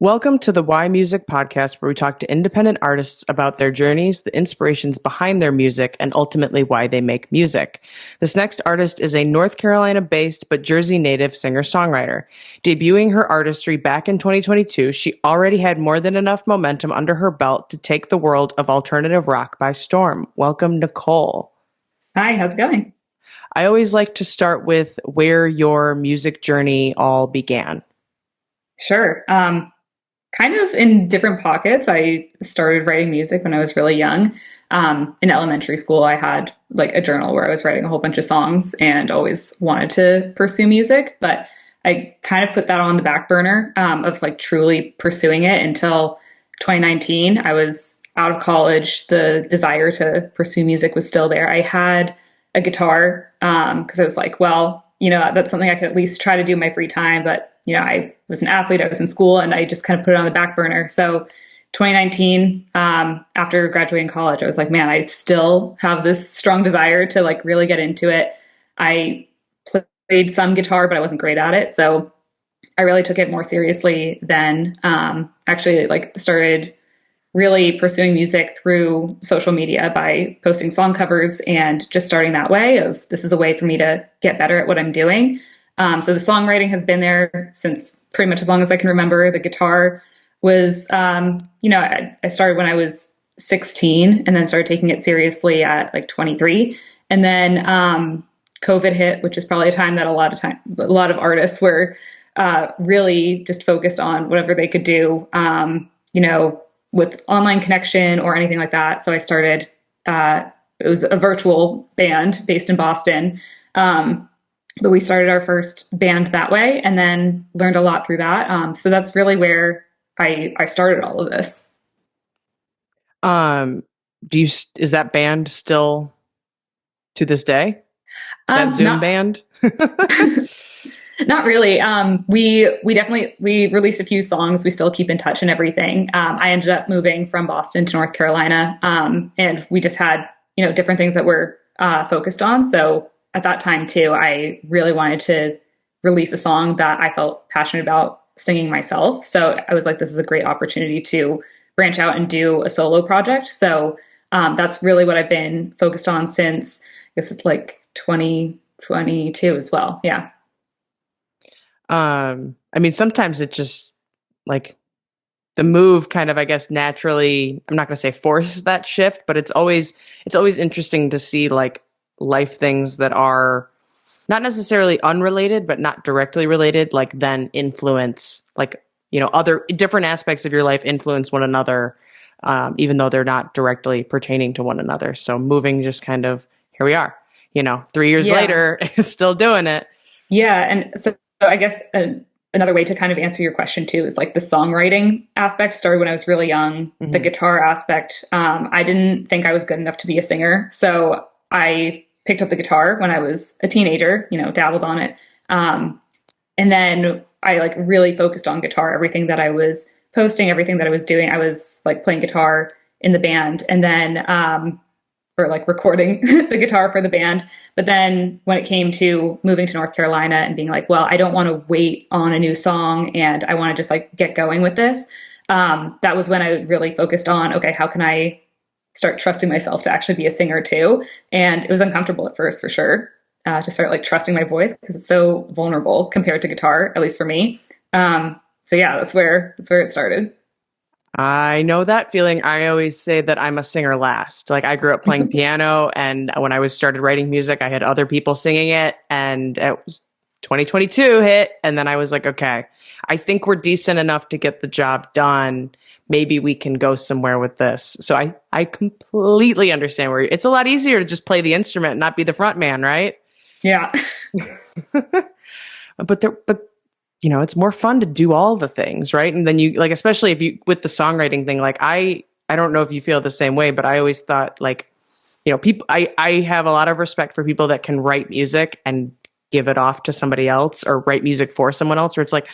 Welcome to the Why Music podcast, where we talk to independent artists about their journeys, the inspirations behind their music, and ultimately why they make music. This next artist is a North Carolina-based but Jersey native singer-songwriter. Debuting her artistry back in 2022, she already had more than enough momentum under her belt to take the world of alternative rock by storm. Welcome, Nicole. Hi, how's it going? I always like to start with where your music journey all began. Sure. Kind of in different pockets. I started writing music when I was really young. In elementary school, I had like a journal where I was writing a whole bunch of songs and always wanted to pursue music, but I kind of put that on the back burner of like truly pursuing it until 2019. I was out of college. The desire to pursue music was still there. I had a guitar because I was like, well, that's something I could at least try to do in my free time, but I was an athlete, I was in school, and I just kind of put it on the back burner. So 2019, after graduating college, I was like, man, I still have this strong desire to like really get into it. I played some guitar, but I wasn't great at it. So I really took it more seriously then. Actually like started really pursuing music through social media by posting song covers and just starting that way of this is a way for me to get better at what I'm doing. So the songwriting has been there since pretty much as long as I can remember. The guitar was, I started when I was 16 and then started taking it seriously at like 23. And then COVID hit, which is probably a time that a lot of artists were really just focused on whatever they could do, with online connection or anything like that. So I started, it was a virtual band based in Boston. But we started our first band that way and then learned a lot through that. So that's really where I started all of this. Is that band still to this day? That Zoom band? Not really. We released a few songs. We still keep in touch and everything. I ended up moving from Boston to North Carolina. And we just had, different things that we're focused on. So at that time too, I really wanted to release a song that I felt passionate about singing myself. So I was like, this is a great opportunity to branch out and do a solo project. So that's really what I've been focused on since, I guess it's like 2022 as well. Yeah. Sometimes it just like the move kind of, I guess, naturally, I'm not going to say forces that shift, but it's always interesting to see like life things that are not necessarily unrelated, but not directly related, like then influence, like, other different aspects of your life influence one another, even though they're not directly pertaining to one another. So moving just kind of, here we are, 3 years later, still doing it. Yeah. And so I guess another way to kind of answer your question too is like the songwriting aspect started when I was really young. Mm-hmm. The guitar aspect, I didn't think I was good enough to be a singer. So I picked up the guitar when I was a teenager, dabbled on it. And then I like really focused on guitar, everything that I was posting, everything that I was doing. I was like playing guitar in the band and then, or like recording the guitar for the band. But then when it came to moving to North Carolina and being like, well, I don't want to wait on a new song and I want to just like get going with this. That was when I really focused on, okay, how can I start trusting myself to actually be a singer too? And it was uncomfortable at first for sure, to start like trusting my voice because it's so vulnerable compared to guitar, at least for me. So yeah, that's where it started. I know that feeling. I always say that I'm a singer last. Like I grew up playing piano, and when I started writing music, I had other people singing it, and it was 2022 hit, and then I was like, okay, I think we're decent enough to get the job done. Maybe we can go somewhere with this. So I completely understand where it's a lot easier to just play the instrument and not be the front man, right? Yeah. But it's more fun to do all the things, right? And then you like, especially if you with the songwriting thing, like I don't know if you feel the same way, but I always thought like, people, I have a lot of respect for people that can write music and give it off to somebody else or write music for someone else, where it's like,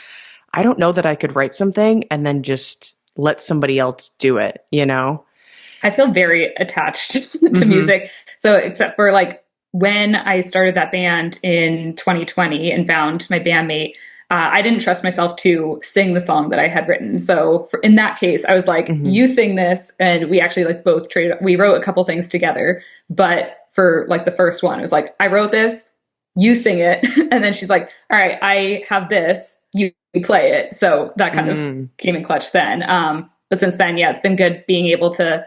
I don't know that I could write something and then just let somebody else do it, I feel very attached to music. So except for like when I started that band in 2020 and found my bandmate, I didn't trust myself to sing the song that I had written. So in that case, I was like, Hmm. you sing this. And we actually like both traded, we wrote a couple things together. But for like the first one, it was like, I wrote this, you sing it. And then she's like, all right, I have this, you play it. So that kind of Mm. came in clutch then. But since then, yeah, it's been good being able to.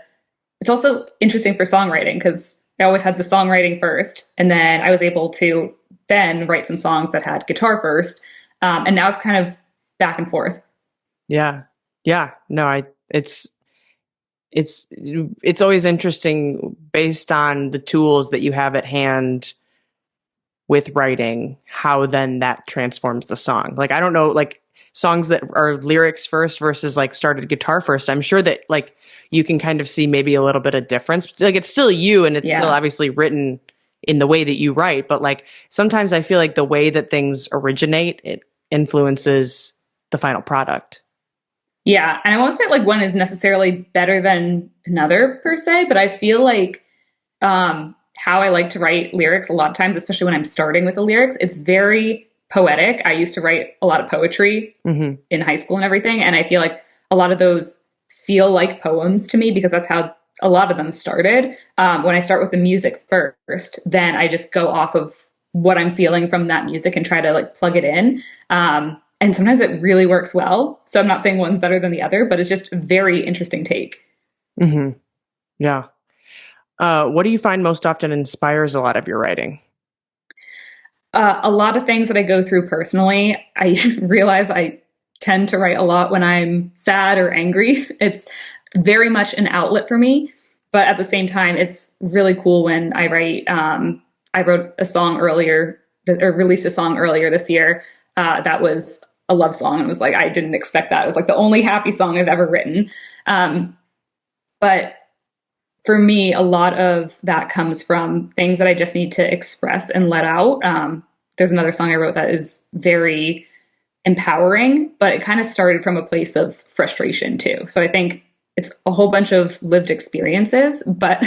It's also interesting for songwriting because I always had the songwriting first, and then I was able to then write some songs that had guitar first, and now it's kind of back and forth. Yeah. Yeah. No, it's it's always interesting based on the tools that you have at hand with writing, how then that transforms the song. Like, I don't know, like songs that are lyrics first versus like started guitar first. I'm sure that like you can kind of see maybe a little bit of difference. Like, it's still you and it's still Yeah. obviously written in the way that you write, but like sometimes I feel like the way that things originate, it influences the final product. Yeah. And I won't say like one is necessarily better than another per se, but I feel like how I like to write lyrics a lot of times, especially when I'm starting with the lyrics, it's very poetic. I used to write a lot of poetry Hmm. in high school and everything. And I feel like a lot of those feel like poems to me because that's how a lot of them started. When I start with the music first, then I just go off of what I'm feeling from that music and try to like plug it in. And sometimes it really works well. So I'm not saying one's better than the other, but it's just a very interesting take. Hmm. Yeah. What do you find most often inspires a lot of your writing? A lot of things that I go through personally, I realize I tend to write a lot when I'm sad or angry. It's very much an outlet for me. But at the same time, it's really cool when I write. I wrote a song earlier, or released a song earlier this year that was a love song. And it was like, I didn't expect that. It was like the only happy song I've ever written. Um, but for me, a lot of that comes from things that I just need to express and let out. There's another song I wrote that is very empowering, but it kind of started from a place of frustration too. So I think it's a whole bunch of lived experiences, but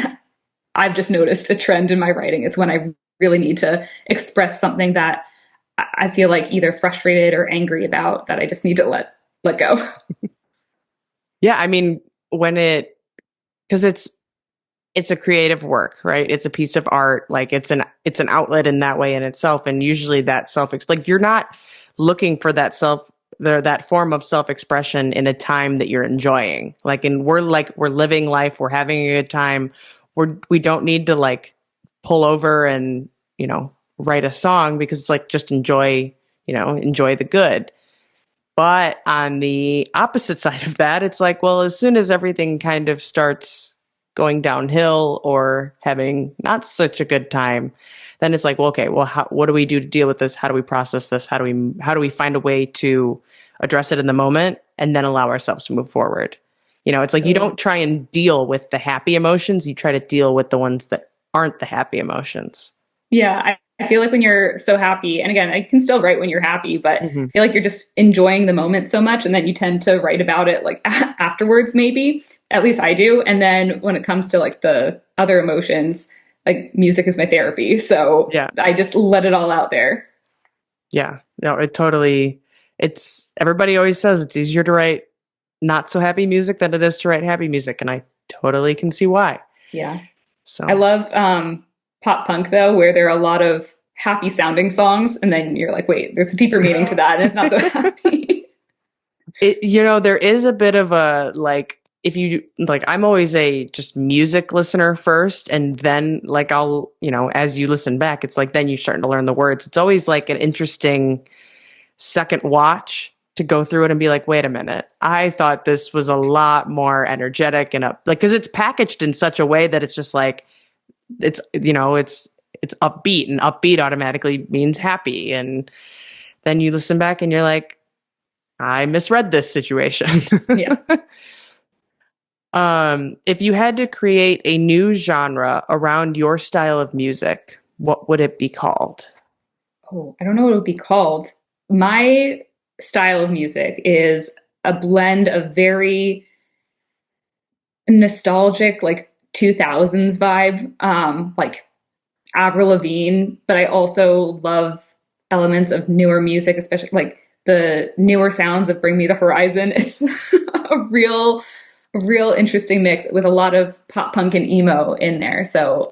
I've just noticed a trend in my writing. It's when I really need to express something that I feel like either frustrated or angry about that I just need to let go. Yeah, I mean, when it because it's a creative work, right? It's a piece of art. Like, it's an outlet in that way in itself. And usually that like you're not looking for that form of self expression in a time that you're enjoying. We're living life, we're having a good time. We don't need to like pull over and, write a song because it's like just enjoy the good. But on the opposite side of that, it's like, well, as soon as everything kind of starts going downhill or having not such a good time, then it's like, well, okay, well, what do we do to deal with this? How do we process this? How do we find a way to address it in the moment and then allow ourselves to move forward? It's like you Totally. don't try and deal with the happy emotions. You try to deal with the ones that aren't the happy emotions. Yeah, I feel like when you're so happy, and again, I can still write when you're happy, but Hmm. I feel like you're just enjoying the moment so much, and then you tend to write about it like afterwards, maybe. At least I do. And then when it comes to like the other emotions, like music is my therapy. So Yeah. I just let it all out there. Yeah. No, it's everybody always says it's easier to write not so happy music than it is to write happy music. And I totally can see why. Yeah. I So love pop punk though, where there are a lot of happy sounding songs, and then you're like, wait, there's a deeper meaning to that, and it's not so happy. there is a bit of a like, if you like, I'm always a just music listener first. And then like, as you listen back, it's like, then you're starting to learn the words. It's always like an interesting second watch to go through it and be like, wait a minute, I thought this was a lot more energetic and up, like, because it's packaged in such a way that it's just like, it's upbeat, and upbeat automatically means happy. And then you listen back and you're like, I misread this situation. Yeah. If you had to create a new genre around your style of music, what would it be called? Oh, I don't know what it would be called. My style of music is a blend of very nostalgic, like 2000s vibe, like Avril Lavigne, but I also love elements of newer music, especially like the newer sounds of Bring Me the Horizon is a real interesting mix with a lot of pop punk and emo in there. So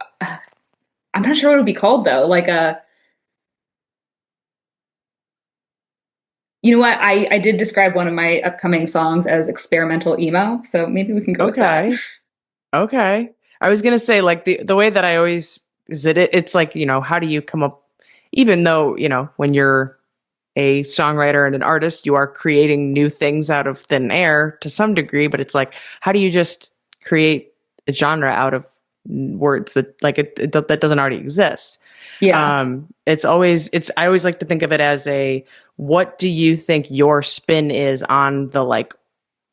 I'm not sure what it would be called though. Like a, you know what? I did describe one of my upcoming songs as experimental emo, so maybe we can go with that. Okay. Okay. I was gonna say like the way that I always is it's like, how do you come up, even though, when you're a songwriter and an artist, you are creating new things out of thin air to some degree, but it's like, how do you just create a genre out of words that like that doesn't already exist? Yeah. I always like to think of it as a, what do you think your spin is on the like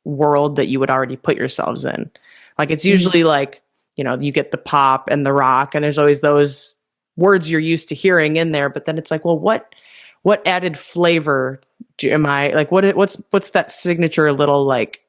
world that you would already put yourselves in? Like it's Mhm. usually like, you get the pop and the rock and there's always those words you're used to hearing in there, but then it's like, well, what added flavor am I like, what's that signature little like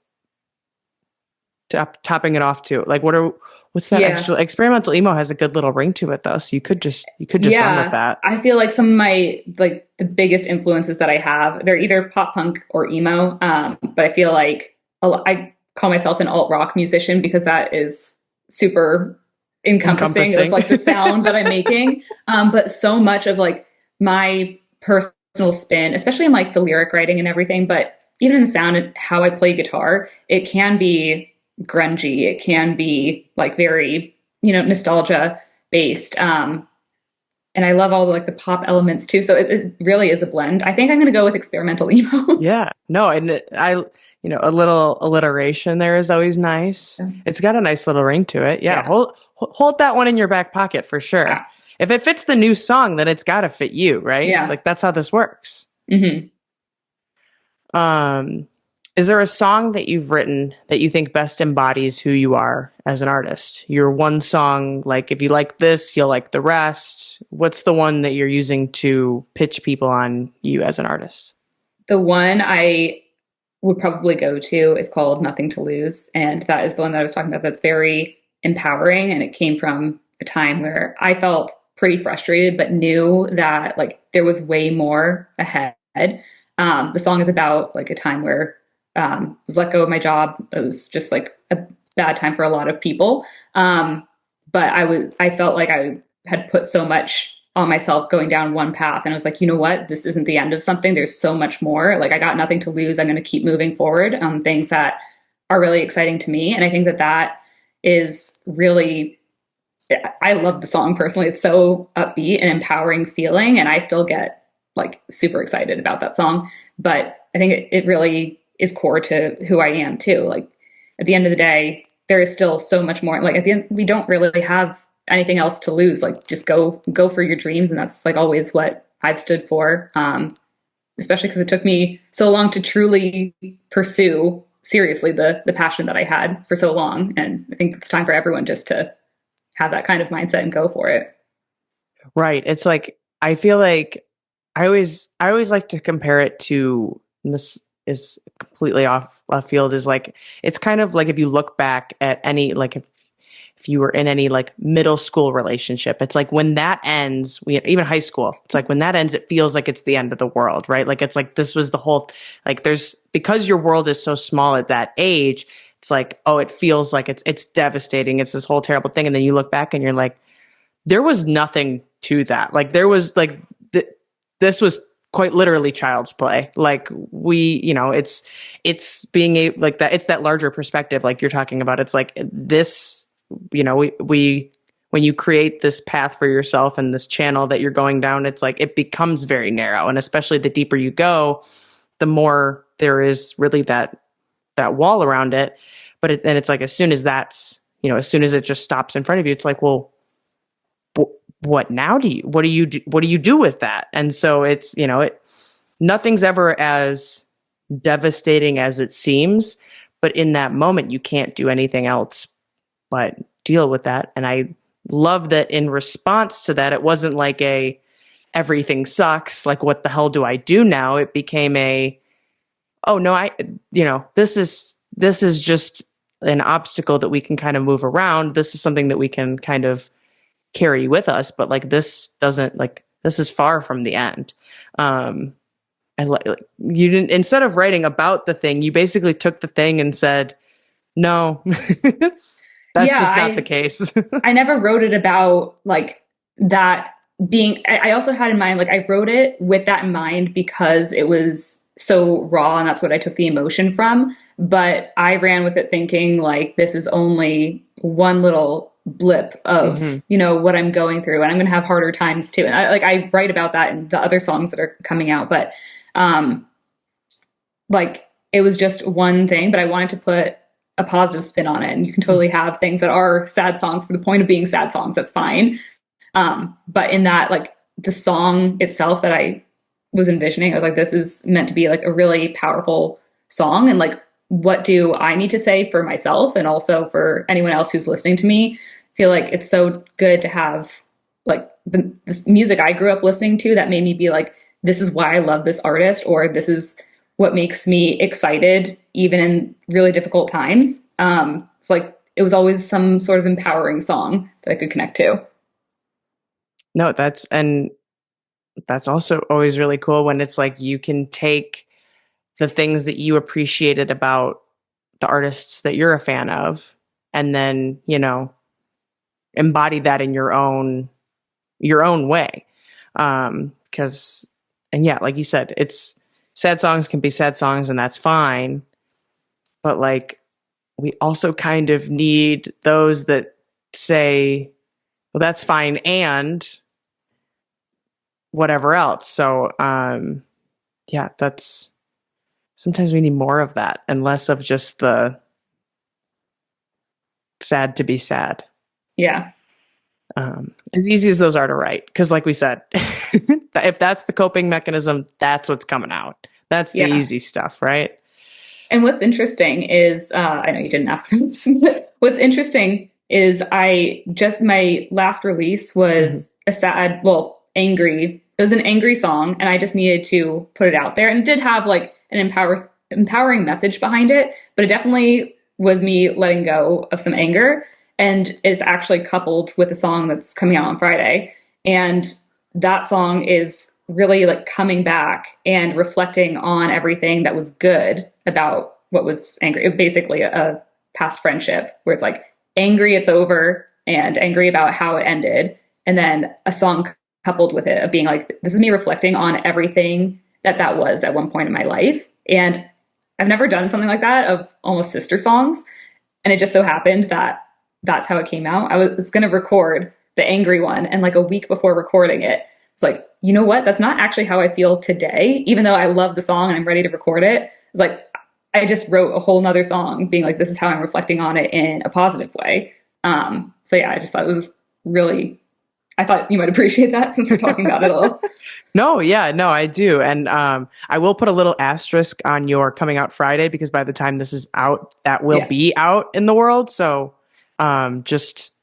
topping it off to? Like what's that Yeah. extra? Experimental emo has a good little ring to it though, so you could just run with Yeah. that. I feel like some of my like the biggest influences that I have, they're either pop punk or emo. But I feel like I call myself an alt rock musician because that is super encompassing of Encompassing. like the sound that I'm making. But so much of like my personal spin, especially in like the lyric writing and everything, but even in the sound and how I play guitar, it can be grungy. It can be like very, nostalgia based. And I love all the, like the pop elements too. So it really is a blend. I think I'm going to go with experimental emo. Yeah, no, and a little alliteration there is always nice. It's got a nice little ring to it. Yeah, Yeah. hold that one in your back pocket for Yeah. sure. If it fits the new song, then it's got to fit you, right? Yeah. Like that's how this works. Hmm. Um, is there a song that you've written that you think best embodies who you are as an artist? Your one song, like if you like this, you'll like the rest. What's the one that you're using to pitch people on you as an artist? The one I would probably go to is called Nothing to Lose. And that is the one that I was talking about that's very empowering. And it came from a time where I felt pretty frustrated, but knew that like there was way more ahead. The song is about like a time where I was let go of my job. It was just like a bad time for a lot of people. But I felt like I had put so much on myself going down one path. And I was like, you know what? This isn't the end of something. There's so much more. Like, I got nothing to lose. I'm going to keep moving forward on things that are really exciting to me. And I think that that is really, I love the song personally. It's so upbeat and empowering feeling. And I still get like super excited about that song. But I think it really is core to who I am too. Like, at the end of the day, there is still so much more. Like, at the end, we don't really have anything else to lose. Like, just go for your dreams. And that's like always what I've stood for. Especially because it took me so long to truly pursue seriously the passion that I had for so long. And I think it's time for everyone just to have that kind of mindset and go for it. Right. It's like I feel like I always like to compare it to, and this is completely off left field, is like it's kind of like if you look back at any like if you were in any like middle school relationship, it's like when that ends, even high school, it's like when that ends, it feels like it's the end of the world, right? Like it's like this was the whole, like there's, because your world is so small at that age, it's like, oh, it feels like it's devastating. It's this whole terrible thing. And then you look back and you're like, there was nothing to that. Like there was like, this was quite literally child's play. Like it's being a, like that, it's that larger perspective. Like you're talking about, it's like this, we when you create this path for yourself and this channel that you're going down, it's like it becomes very narrow. And especially the deeper you go, the more there is really that wall around it. And it's like as soon as as soon as it just stops in front of you, it's like, well, what now what do you do with that? And so it's, nothing's ever as devastating as it seems, but in that moment you can't do anything else but deal with that. And I love that in response to that, it wasn't like everything sucks, like what the hell do I do now? It became oh no, this is just an obstacle that we can kind of move around. This is something that we can kind of carry with us, but like this is far from the end. you didn't, instead of writing about the thing, you basically took the thing and said, no, that's Yeah, just not the case. I never wrote it about like that being, I also had in mind, like I wrote it with that in mind because it was so raw and that's what I took the emotion from. But I ran with it thinking like this is only one little blip Hmm. of, what I'm going through and I'm going to have harder times too. And I write about that in the other songs that are coming out, but um like it was just one thing, but I wanted to put a positive spin on it. And you can totally have things that are sad songs for the point of being sad songs. That's fine. But in that, like the song itself that I was envisioning, I was like, this is meant to be like a really powerful song. And like, what do I need to say for myself and also for anyone else who's listening to me? I feel like it's so good to have like this music I grew up listening to that made me be like, this is why I love this artist, or this is what makes me excited even in really difficult times. It's like it was always some sort of empowering song that I could connect to. No, that's also always really cool when it's like you can take the things that you appreciated about the artists that you're a fan of and then, embody that in your own way. Cause and yeah, like you said, it's sad songs can be sad songs and that's fine. But like we also kind of need those that say, well, that's fine and whatever else. So yeah, that's sometimes we need more of that and less of just the sad to be sad. Yeah. As easy as those are to write, because like we said, if that's the coping mechanism, that's what's coming out. That's the Yeah. easy stuff, right? And what's interesting is, I know you didn't ask for this, but what's interesting is my last release Hmm. was a sad, well, angry, it was an angry song, and I just needed to put it out there. And it did have like an empowering message behind it, but it definitely was me letting go of some anger. And it's actually coupled with a song that's coming out on Friday. And that song is really like coming back and reflecting on everything that was good about what was angry. It basically a past friendship where it's like angry it's over and angry about how it ended. And then a song coupled with it of being like, this is me reflecting on everything that was at one point in my life. And I've never done something like that of almost sister songs. And it just so happened that that's how it came out. I was going to record the angry one. And like a week before recording it, it's like, you know what? That's not actually how I feel today. Even though I love the song and I'm ready to record it, it's like, I just wrote a whole nother song being like, this is how I'm reflecting on it in a positive way. So yeah, I just thought it was really, I thought you might appreciate that since we're talking about it a little. No, yeah, no, I do. And I will put a little asterisk on your coming out Friday because by the time this is out, that will Yeah. be out in the world. So just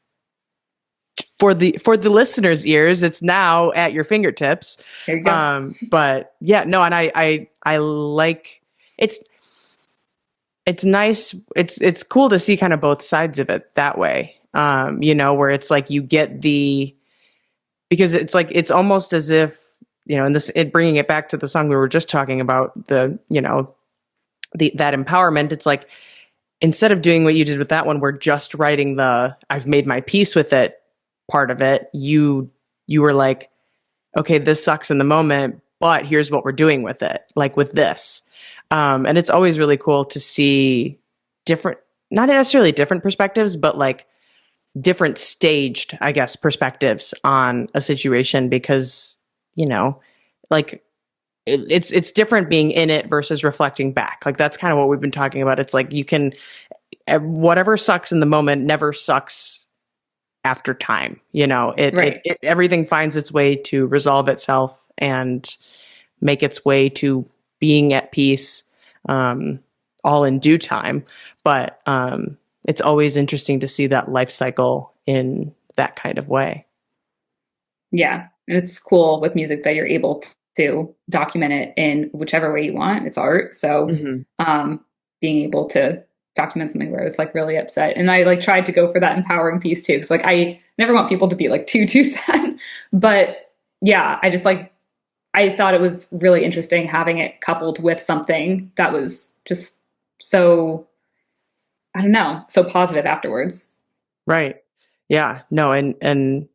for the listeners' ears, it's now at your fingertips. There you go. But yeah, no, and I like it's it's nice. It's cool to see kind of both sides of it that way. Where it's like you get because it's like it's almost as if and bringing it back to the song we were just talking about, that empowerment. It's like instead of doing what you did with that one, we're just writing the I've made my peace with it part of it. You were like, okay, this sucks in the moment, but here's what we're doing with it, like with this. And it's always really cool to see different, not necessarily different perspectives, but like different staged, I guess, perspectives on a situation because, like it's different being in it versus reflecting back. Like that's kind of what we've been talking about. It's like you can, whatever sucks in the moment never sucks after time. Right. Everything finds its way to resolve itself and make its way to being at peace, all in due time. But it's always interesting to see that life cycle in that kind of way. Yeah. And it's cool with music that you're able to document it in whichever way you want. It's art. So Hmm. being able to document something where I was like really upset. And I like tried to go for that empowering piece too. Cause like I never want people to be like too sad. But yeah, I just like I thought it was really interesting having it coupled with something that was just so, I don't know, so positive afterwards. Right. Yeah. No, and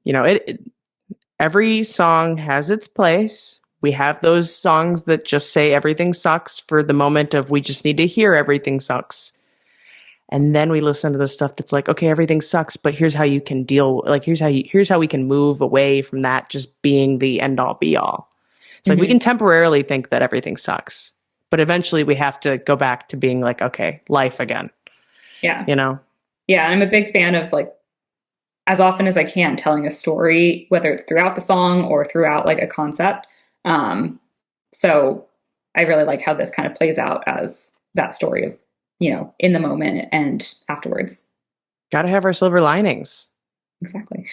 every song has its place. We have those songs that just say everything sucks for the moment of we just need to hear everything sucks. And then we listen to the stuff that's like, okay, everything sucks, but here's how you can deal, like here's how we can move away from that just being the end all be all. It's like we can Hmm. temporarily think that everything sucks, but eventually we have to go back to being like, okay, life again, Yeah. you know? Yeah. And I'm a big fan of like, as often as I can, telling a story, whether it's throughout the song or throughout like a concept. Um, so I really like how this kind of plays out as that story of, in the moment and afterwards. Got to have our silver linings. Exactly.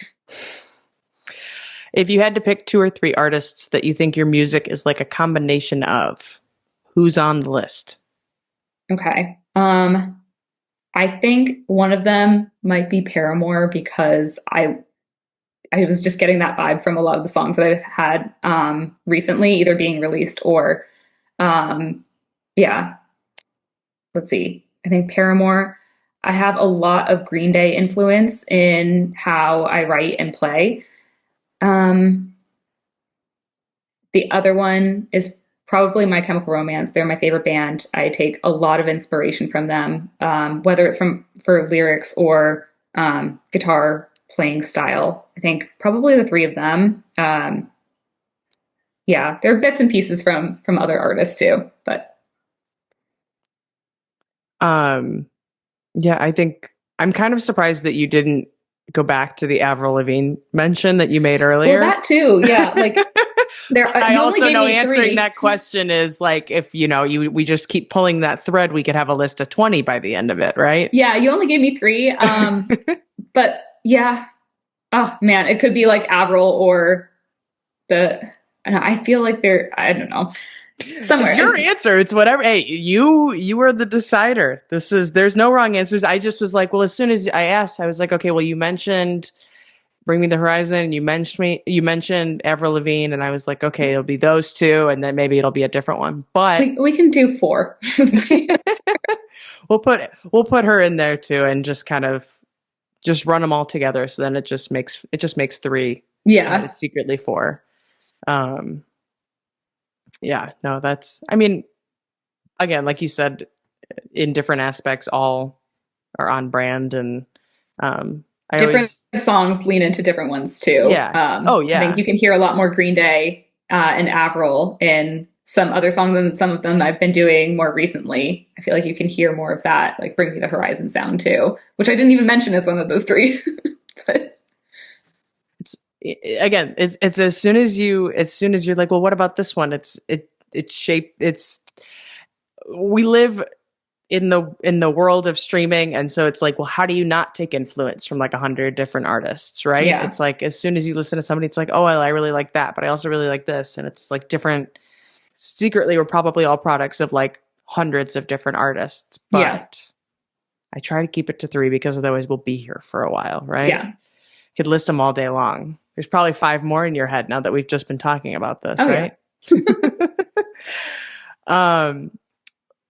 If you had to pick two or three artists that you think your music is like a combination of, who's on the list? Okay. I think one of them might be Paramore because I was just getting that vibe from a lot of the songs that I've had recently, either being released or yeah. Let's see. I think Paramore. I have a lot of Green Day influence in how I write and play. Um, the other one is probably My Chemical Romance. They're my favorite band. I take a lot of inspiration from them, whether it's from for lyrics or guitar playing style. I think probably the three of them. Yeah, there are bits and pieces from other artists too, but Um, yeah, I think I'm kind of surprised that you didn't go back to the Avril Lavigne mention that you made well, earlier. that too. Yeah, like there. But I You only also gave know me answering three. that question is like if we just keep pulling that thread, we could have a list of 20 by the end of it, right? Yeah, you only gave me three. But yeah. Oh man, it could be like Avril or the. I feel like they're. I don't know. It's Somewhere. your answer. It's whatever. Hey, you are the decider. There's no wrong answers. I just was like, well, as soon as I asked, I was like, okay, well, you mentioned Bring Me the Horizon, and you mentioned Avril Lavigne, and I was like, okay, it'll be those two, and then maybe it'll be a different one. But We can do four. we'll put her in there too, and just kind of just run them all together. So then it just makes three. Yeah. It's secretly four. Um, yeah, no, that's. I mean, again, like you said, in different aspects, all are on brand, and I Different always, songs lean into different ones too. yeah, oh I think yeah, you can hear a lot more Green Day and Avril in some other songs than some of them I've been doing more recently. I feel like you can hear more of that, like Bring Me the Horizon sound too, which I didn't even mention as one of those three. But it's again, it's as soon as you're like, well, what about this one? It's shape. It's we live in the world of streaming, and so it's like, well, how do you not take influence from like 100 different artists, right? yeah, It's like as soon as you listen to somebody, it's like, oh, I really like that, but I also really like this, and it's like different. Secretly, we're probably all products of like hundreds of different artists, yeah, but I try to keep it to three because otherwise we'll be here for a while, right? yeah. Could list them all day long. There's probably five more in your head now that we've just been talking about this, Oh yeah. right? um,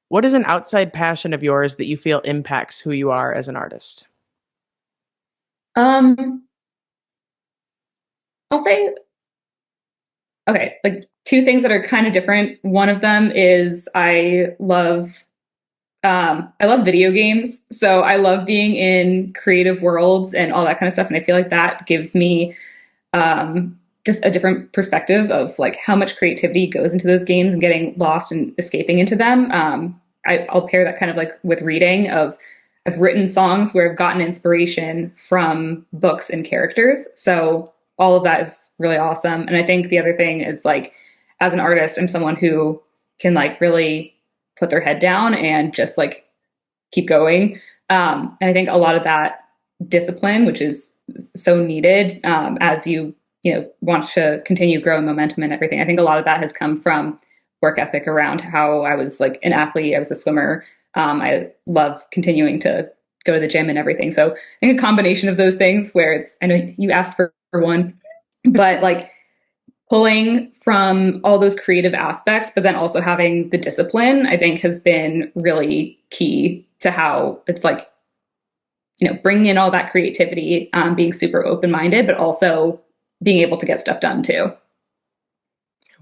what is an outside passion of yours that you feel impacts who you are as an artist? Um, I'll say okay, like two things that are kind of different. One of them is I love video games. So I love being in creative worlds and all that kind of stuff. And I feel like that gives me just a different perspective of like how much creativity goes into those games and getting lost and escaping into them. I'll pair that kind of like with reading of I've written songs where I've gotten inspiration from books and characters. So all of that is really awesome. And I think the other thing is like as an artist, I'm someone who can like really put their head down and just like keep going. And I think a lot of that discipline, which is so needed as you want to continue growing momentum and everything. I think a lot of that has come from work ethic around how I was like an athlete. I was a swimmer. I love continuing to go to the gym and everything. So I think a combination of those things where I know you asked for one, but like pulling from all those creative aspects, but then also having the discipline, I think has been really key to how it's like, bringing in all that creativity, being super open minded, but also being able to get stuff done too.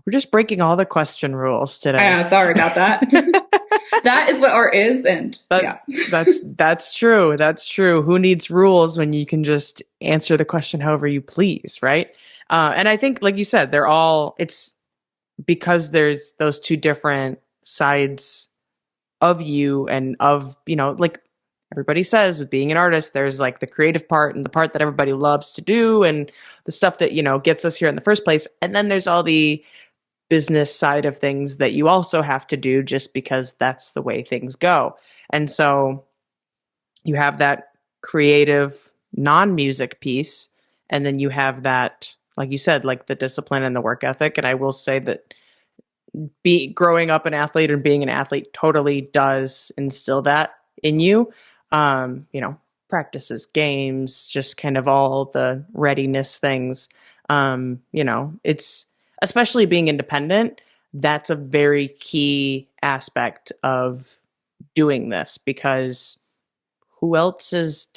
We're just breaking all the question rules I today. know, sorry about that. That is what art is, and yeah. That's true. That's true. Who needs rules when you can just answer the question however you please, right? And I think, like you said, it's because there's those two different sides of you and of, like everybody says with being an artist, there's like the creative part and the part that everybody loves to do and the stuff that, gets us here in the first place. And then there's all the business side of things that you also have to do just because that's the way things go. And so you have that creative non-music piece, and then you have that, like you said, like the discipline and the work ethic. And I will say that growing up an athlete and being an athlete totally does instill that in you. Practices, games, just kind of all the readiness things. It's especially being independent. That's a very key aspect of doing this because who else is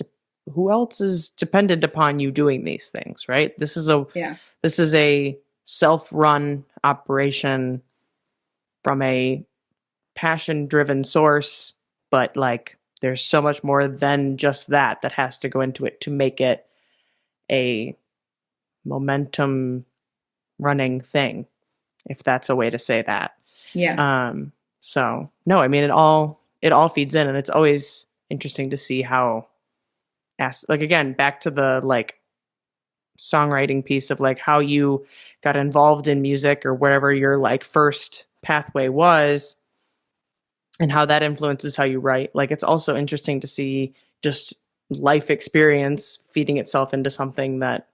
dependent upon you doing these things, right? Yeah. This is a self-run operation from a passion-driven source, but like there's so much more than just that has to go into it to make it a momentum running thing, if that's a way to say that. Yeah. So no, I mean, it all feeds in, and it's always interesting to see how, like, again, back to the like songwriting piece of like how you got involved in music or whatever your like first pathway was and how that influences how you write. Like, it's also interesting to see just life experience feeding itself into something that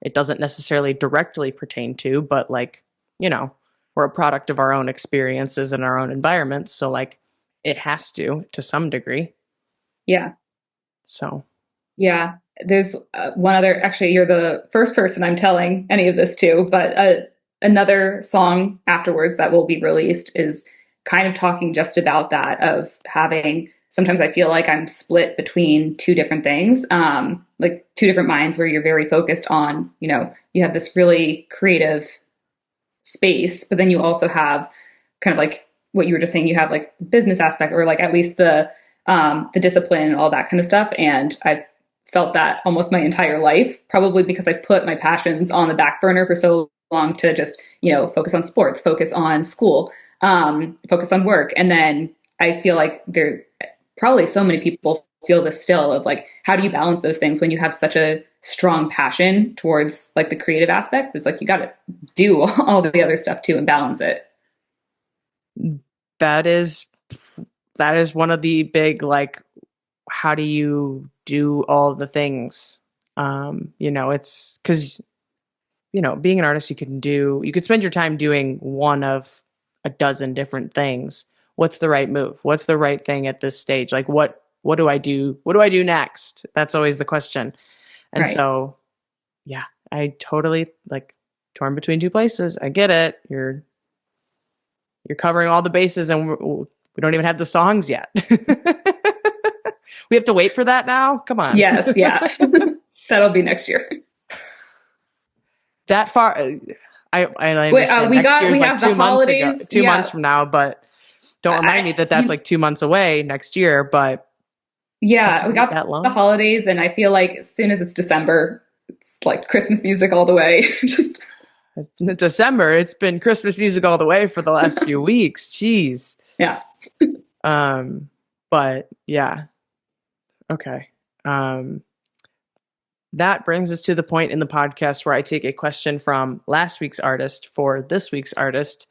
it doesn't necessarily directly pertain to, but like, we're a product of our own experiences and our own environments. So like it has to some degree. Yeah. So, Yeah. There's one other, actually, you're the first person I'm telling any of this to, but another song afterwards that will be released is kind of talking just about that of having, sometimes I feel like I'm split between two different things, like two different minds where you're very focused on, you have this really creative space, but then you also have kind of like what you were just saying, you have like business aspect or like at least the discipline and all that kind of stuff. And I've felt that almost my entire life, probably because I've put my passions on the back burner for so long to just, focus on sports, focus on school, focus on work. And then I feel like there probably so many people feel this still of like, how do you balance those things when you have such a strong passion towards like the creative aspect? It's like, you got to do all the other stuff too and balance it. that is one of the big, like, how do you do all the things? It's because, being an artist, you could spend your time doing one of a dozen different things. What's the right move? What's the right thing at this stage? Like, what do I do? What do I do next? That's always the question. And Right. so, yeah, I totally like torn between two places. I get it. You're covering all the bases, and we don't even have the songs yet. We have to wait for that now. Come on. Yes. Yeah. That'll be next year. That far, I Wait, understand. Next year's we like have the 2 months ago, holidays. 2 months Yeah. from now. But don't remind me that that's like 2 months away next year. But have Yeah, to we wait got that the long? holidays, and I feel like as soon as it's December, it's like Christmas music all the way. Just December. It's been Christmas music all the way for the last few weeks. Jeez. yeah. But yeah. Okay. Um, that brings us to the point in the podcast where I take a question from last week's artist for this week's artist.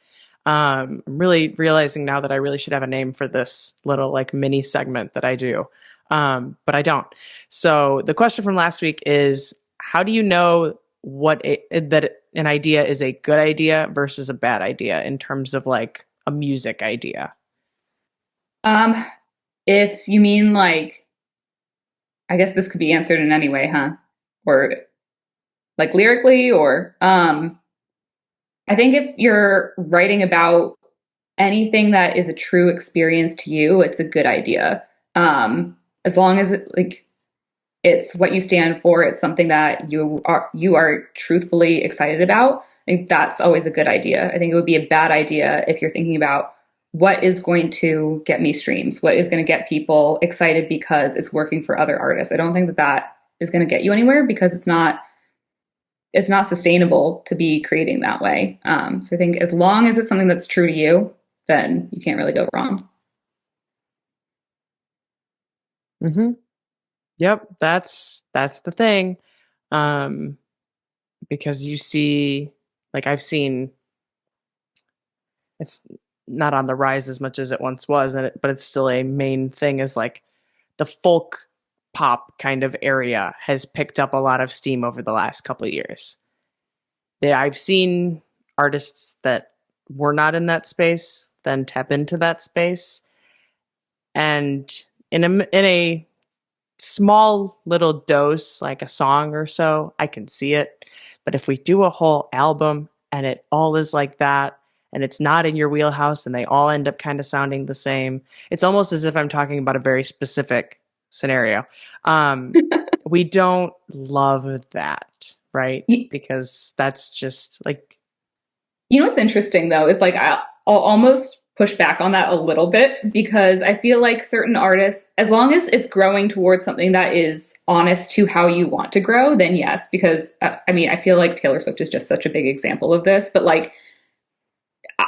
I'm really realizing now that I really should have a name for this little like mini segment that I do. But I don't. So the question from last week is, how do you know that an idea is a good idea versus a bad idea in terms of like a music idea? Um, if you mean like, I guess this could be answered in any way, huh? Or like lyrically, or I think if you're writing about anything that is a true experience to you, it's a good idea. As long as it's what you stand for, it's something that you are truthfully excited about. I think that's always a good idea. I think it would be a bad idea if you're thinking about what is going to get me streams, what is going to get people excited because it's working for other artists. I don't think that that is going to get you anywhere because it's not sustainable to be creating that way. So I think as long as it's something that's true to you, then you can't really go wrong. Hmm. Yep, that's the thing. Um, because you see, like I've seen, it's not on the rise as much as it once was, but it's still a main thing. Is like the folk pop kind of area has picked up a lot of steam over the last couple of years. I've seen artists that were not in that space then tap into that space, and in a small little dose, like a song or so, I can see it. But if we do a whole album and it all is like that, and it's not in your wheelhouse and they all end up kind of sounding the same, it's almost as if I'm talking about a very specific scenario. Um, we don't love that, right? You, Because that's just like, you know what's interesting though is like I'll almost push back on that a little bit because I feel like certain artists, as long as it's growing towards something that is honest to how you want to grow, then yes. Because I mean, I feel like Taylor Swift is just such a big example of this. But like,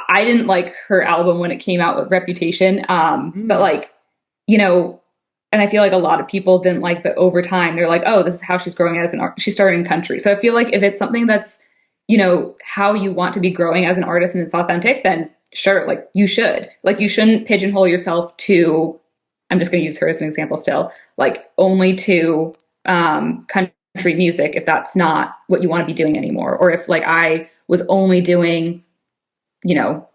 I didn't like her album when it came out with Reputation. But mm, like, you know, and I feel like a lot of people didn't like, but over time they're like, oh, this is how she's growing as an art. She started in country. So I feel like if it's something that's, how you want to be growing as an artist and it's authentic, then sure, like you should. Like you shouldn't pigeonhole yourself to, I'm just going to use her as an example still, like only to country music if that's not what you want to be doing anymore. Or if like I was only doing, you know,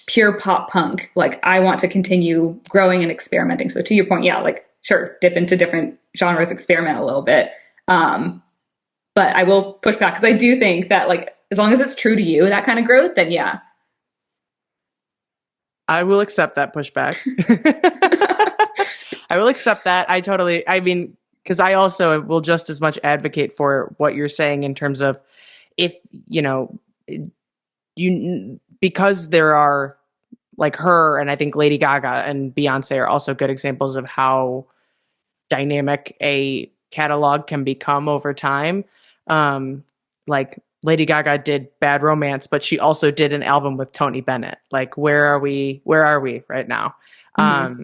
pure pop punk. Like I want to continue growing and experimenting. So to your point, yeah, like sure, dip into different genres, experiment a little bit. Um, but I will push back because I do think that like as long as it's true to you, that kind of growth, then yeah. I will accept that pushback. I will accept that. I mean, because I also will just as much advocate for what you're saying in terms of if, you know, because there are like her and I think Lady Gaga and Beyonce are also good examples of how dynamic a catalog can become over time. Um, like Lady Gaga did Bad Romance, but she also did an album with Tony Bennett. Like, where are we? Where are we right now? Mm-hmm.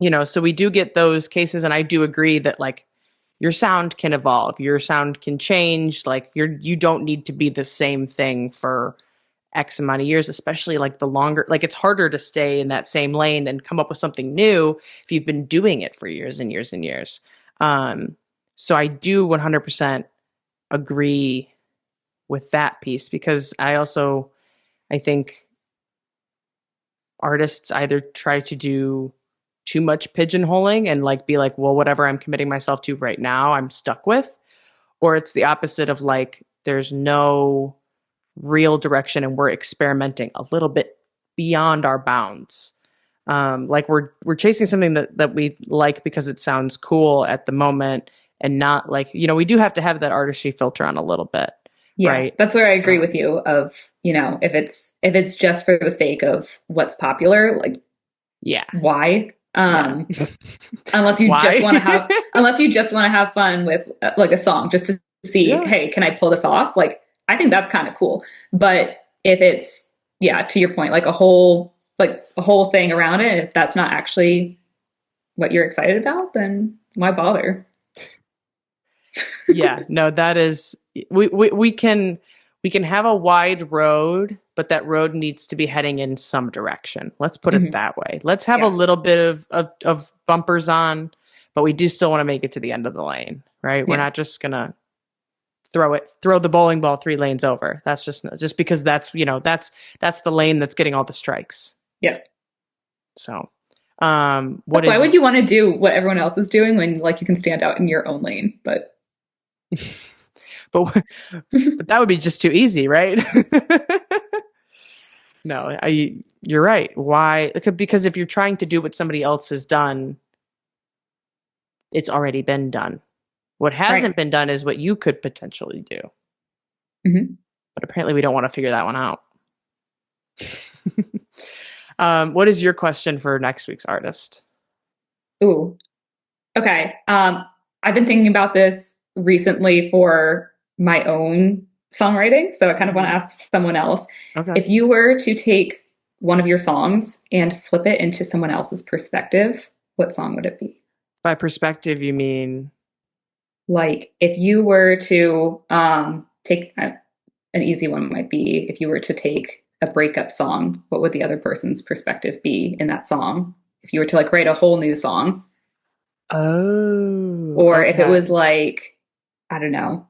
Um, so we do get those cases, and I do agree that like your sound can evolve, your sound can change. Like you don't need to be the same thing for X amount of years, especially like the longer, like it's harder to stay in that same lane and come up with something new if you've been doing it for years and years and years. Um, so I do 100% agree with that piece because I think artists either try to do too much pigeonholing and like be like, well, whatever I'm committing myself to right now, I'm stuck with, or it's the opposite of like, there's no real direction and we're experimenting a little bit beyond our bounds. Like we're chasing something that we like because it sounds cool at the moment and not like, we do have to have that artistry filter on a little bit, Yeah, right? that's where I agree with Um, you of, if it's just for the sake of what's popular, like yeah, why? yeah. Unless you just Why? want to have unless you just want to have fun with like a song just to see, Yeah. hey, can I pull this off? Like I think that's kind of cool. But if it's yeah, to your point, like a whole thing around it, if that's not actually what you're excited about, then why bother? Yeah, no, that is we can have a wide road, but that road needs to be heading in some direction. Let's put it Hmm. that way. Let's have a Yeah. little bit of bumpers on, but we do still want to make it to the end of the lane, right? We're Yeah. not just gonna throw the bowling ball 3 lanes over. That's just because that's the lane that's getting all the strikes. Yeah. So, what Like, why is would you want to do what everyone else is doing when like you can stand out in your own lane? But but but that would be just too easy, right? No, you're right. Why? Because if you're trying to do what somebody else has done, it's already been done. What Right. hasn't been done is what you could potentially do. Hmm. But apparently we don't want to figure that one out. What is your question for next week's artist? Ooh. Okay. I've been thinking about this recently for my own songwriting, so I kind of want to Mhm. ask someone else. Okay. If you were to take one of your songs and flip it into someone else's perspective, what song would it be? By perspective, you mean Like if you were to take an easy one might be if you were to take a breakup song, what would the other person's perspective be in that song? If you were to like write a whole new song, oh, or if it was okay. like, I don't know,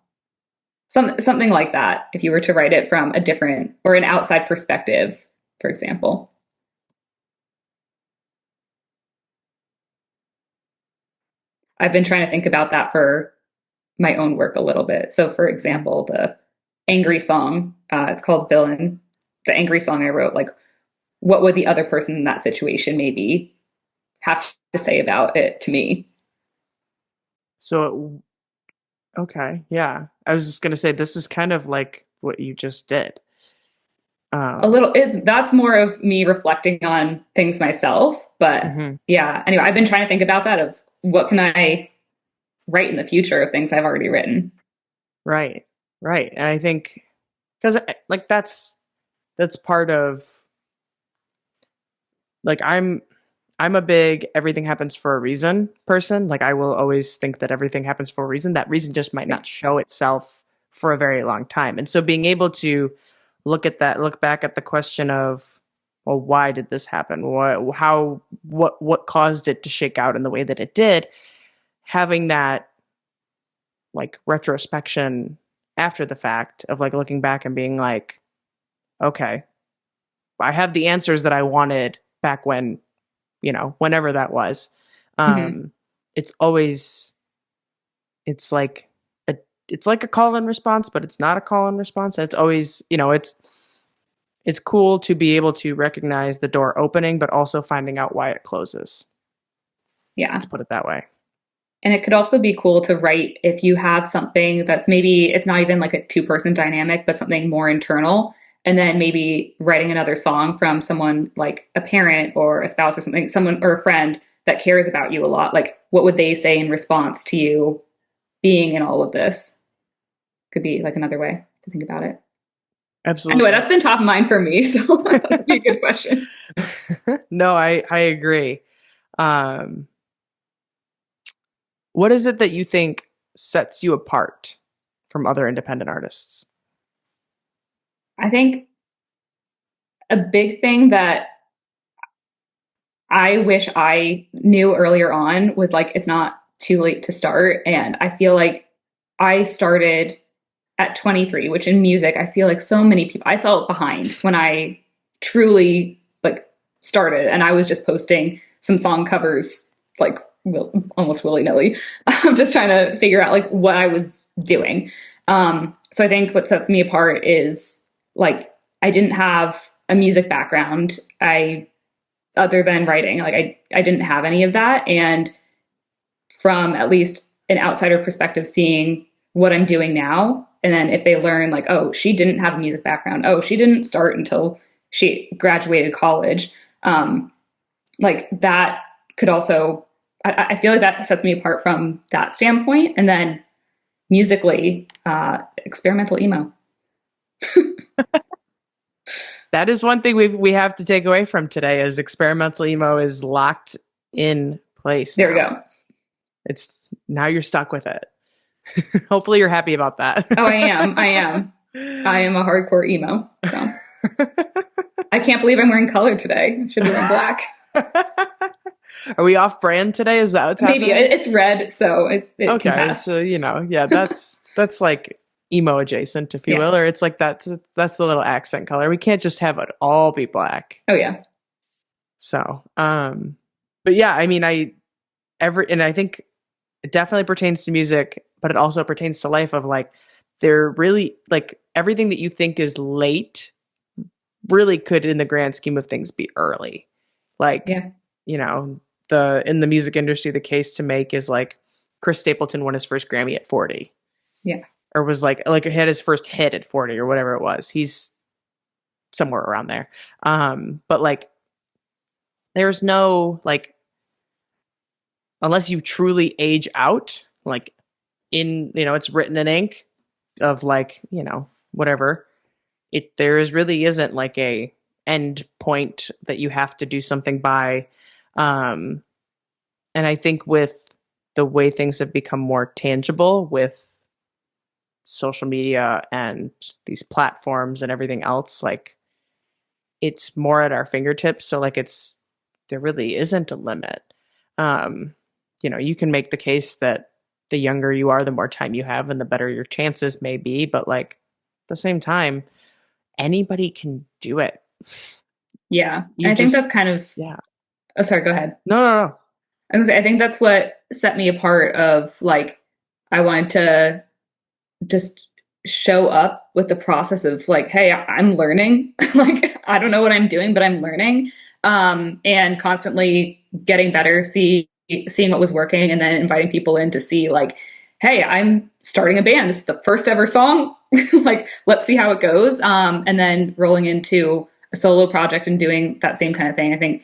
something like that. If you were to write it from a different or an outside perspective, for example. I've been trying to think about that for my own work a little bit. So, for Mm. example, the angry song, it's called Villain. The angry song I wrote, like, what would the other person in that situation maybe have to say about it to me? So, okay, yeah. I was just gonna say this is kind of like what you just did. A Um, little is that's more of me reflecting on things myself. But mhm. yeah, anyway, I've been trying to think about that of what can I write in the future of things I've already written. Right, right. And I think because like that's part of like I'm a big everything happens for a reason person. Like I will always think that everything happens for a reason. That reason just might not show itself for a very long time. And so being able to look back at the question of, well, why did this happen? What caused it to shake out in the way that it did? Having that like retrospection after the fact of like looking back and being like, okay, I have the answers that I wanted back when, whenever that was. Mm-hmm. Um, it's always it's like a it's like a call and response, but it's not a call and response. It's always, it's cool to be able to recognize the door opening, but also finding out why it closes. Let's Yeah. put it that way. And it could also be cool to write if you have something that's maybe it's not even like a two-person dynamic, but something more internal. And then maybe writing another song from someone like a parent or a spouse or something, someone or a friend that cares about you a lot. Like, what would they say in response to you being in all of this? Could be like another way to think about it. Anyway, Absolutely. that's been top of mind for me. So I thought that'd be a good question. No, I agree. Um, what is it that you think sets you apart from other independent artists? I think a big thing that I wish I knew earlier on was like, it's not too late to start. And I feel like I started at 23, which in music, I feel like so many people, I felt behind when I truly like started and I was just posting some song covers like almost willy nilly. I'm just trying to figure out like what I was doing. So I think what sets me apart is like, I didn't have a music background. Other than writing. Like I didn't have any of that. And from at least an outsider perspective, seeing what I'm doing now, and then if they learn like, oh, she didn't have a music background, oh, she didn't start until she graduated college, like that could also, I feel like that sets me apart from that standpoint. And then musically, experimental emo. That is one thing we have to take away from today is experimental emo is locked in place There we now. go. It's now you're stuck with it. Hopefully you're happy about that. Oh, I am. I am. I am a hardcore emo. So I can't believe I'm wearing color today. I should be wearing black. Are we off brand today? Is that what's Maybe happening? it's red, so it can Okay, pass. so yeah, that's like emo adjacent, if you Yeah. will, or it's like that's the little accent color. We can't just have it all be black. Oh yeah. So, but yeah, I mean, and I think it definitely pertains to music, but it also pertains to life of like they're really like everything that you think is late really could in the grand scheme of things be early. Like, Yeah. you know, the in the music industry the case to make is like Chris Stapleton won his first Grammy at 40 Yeah. or was like had his first hit at 40 or whatever it was. He's somewhere around there. But like there's no like unless you truly age out, like in it's written in ink of like, whatever. There is really isn't like a end point that you have to do something by. Um and I think with the way things have become more tangible with social media and these platforms and everything else, like it's more at our fingertips. So like there really isn't a limit. Um, you can make the case that the younger you are, the more time you have and the better your chances may be. But like at the same time, anybody can do it. Yeah. You And I think just, that's kind of, yeah. oh, sorry, go ahead. No, no, no. I think that's what set me apart of like, I wanted to just show up with the process of like, hey, I'm learning. Like, I don't know what I'm doing, but I'm learning. And constantly getting better, seeing what was working, and then inviting people in to see like, hey, I'm starting a band. This is the first ever song. Like, let's see how it goes. And then rolling into a solo project and doing that same kind of thing. I think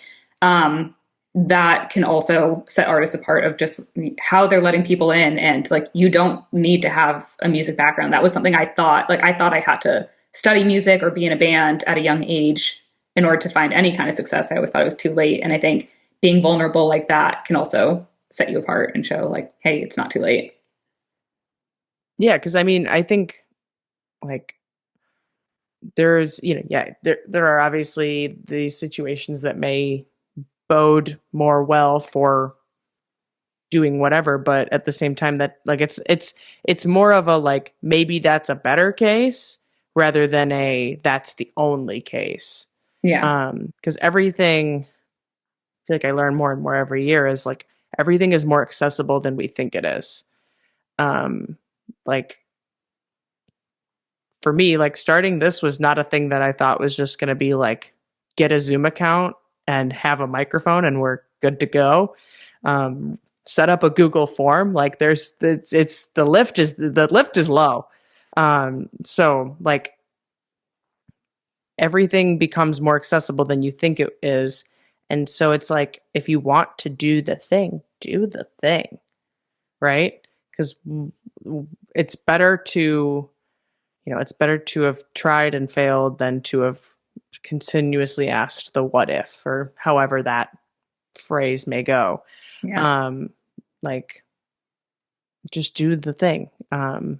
that can also set artists apart of just how they're letting people in, and like you don't need to have a music background. That was something I thought I had to study music or be in a band at a young age in order to find any kind of success. I always thought it was too late, and I think being vulnerable like that can also set you apart and show like, hey, it's not too late. Yeah, because I mean, I think like there's, yeah, there are obviously these situations that may bode more well for doing whatever, but at the same time that like it's more of a like maybe that's a better case rather than a that's the only case. Yeah. Because everything, I feel like I learn more and more every year is like everything is more accessible than we think it is. um like for me, like starting this was not a thing that I thought was just going to be like get a Zoom account and have a microphone and we're good to go. Set up a Google form. Like it's the lift is low. So like everything becomes more accessible than you think it is. And so it's like if you want to do the thing, right? Because it's better to it's better to have tried and failed than to have continuously asked the what if or however that phrase may go. Yeah. Um, like just do the thing. And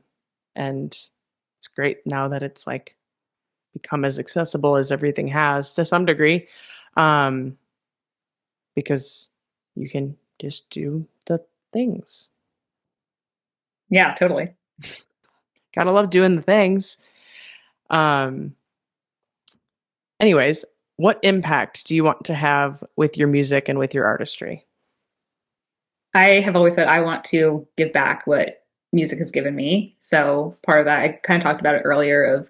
it's great now that it's like become as accessible as everything has to some degree. Um, because you can just do the things. Yeah, totally. Gotta love doing the things. Um, Anyways, what impact do you want to have with your music and with your artistry? I have always said I want to give back what music has given me. So part of that, I kind of talked about it earlier of,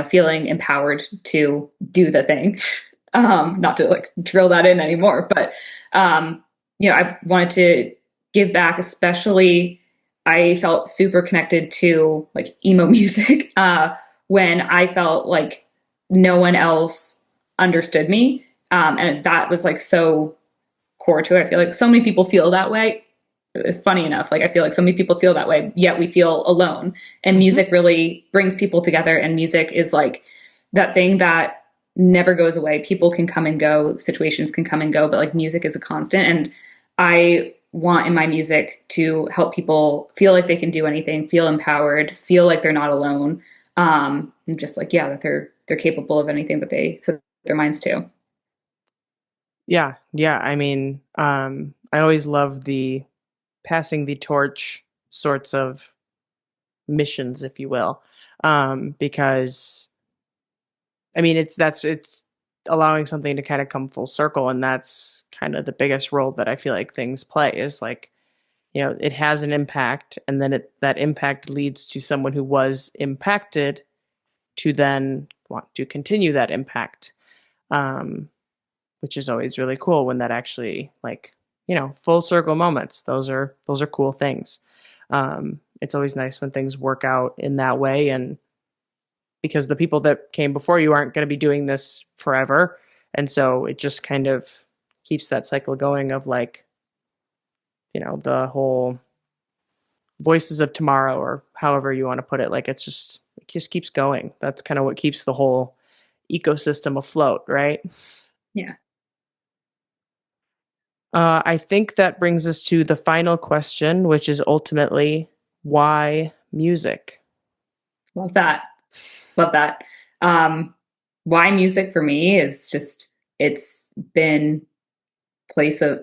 feeling empowered to do the thing. Not to like drill that in anymore, but, I wanted to give back, especially I felt super connected to like emo music, when I felt like no one else understood me. And that was like so core to it. I feel like so many people feel that way. It's funny enough, like I feel like so many people feel that way, yet we feel alone. And Mm-hmm. music really brings people together. And music is like that thing that never goes away. People can come and go, situations can come and go, but like music is a constant. And I want in my music to help people feel like they can do anything, feel empowered, feel like they're not alone. And just like, yeah, that they're capable of anything that they set their minds to. Yeah, yeah. I mean, I always love the passing the torch sorts of missions, if you will, because I mean, it's allowing something to kind of come full circle, and that's kind of the biggest role that I feel like things play is like it has an impact, and then that impact leads to someone who was impacted to then want to continue that impact, um, which is always really cool when that actually, like, full circle moments. Those are cool things. It's always nice when things work out in that way, and because the people that came before you aren't going to be doing this forever, and so it just kind of keeps that cycle going of, like, the whole voices of tomorrow, or however you want to put it. Like, it just keeps going. That's kind of what keeps the whole ecosystem afloat, right? Yeah. I think that brings us to the final question, which is ultimately, why music? Love that. Love that. Um, why music for me is just it's been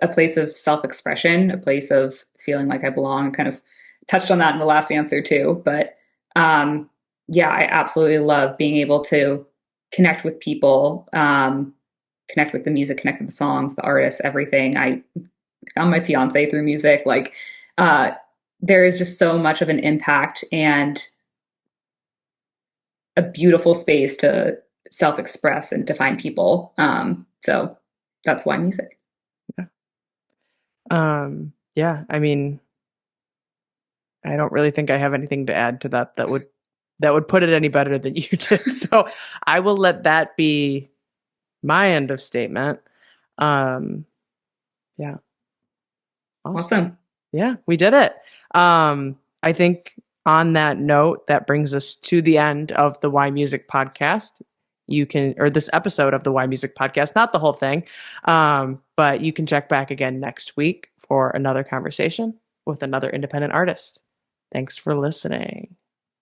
a place of self-expression, a place of feeling like I belong. Kind of touched on that in the last answer too, but um, yeah, I absolutely love being able to connect with people, connect with the music, connect with the songs, the artists, everything. I found my fiance through music. Like, uh, there is just so much of an impact and a beautiful space to self-express and define people. So that's why music. Yeah, I mean, I don't really think I have anything to add to that would put it any better than you did. So I will let that be my end of statement. Um, yeah, awesome. Awesome. Yeah, we did it. I think on that note, that brings us to the end of the Why Music podcast. Or this episode of the Why Music podcast, not the whole thing, but you can check back again next week for another conversation with another independent artist. Thanks for listening.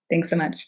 Thanks so much.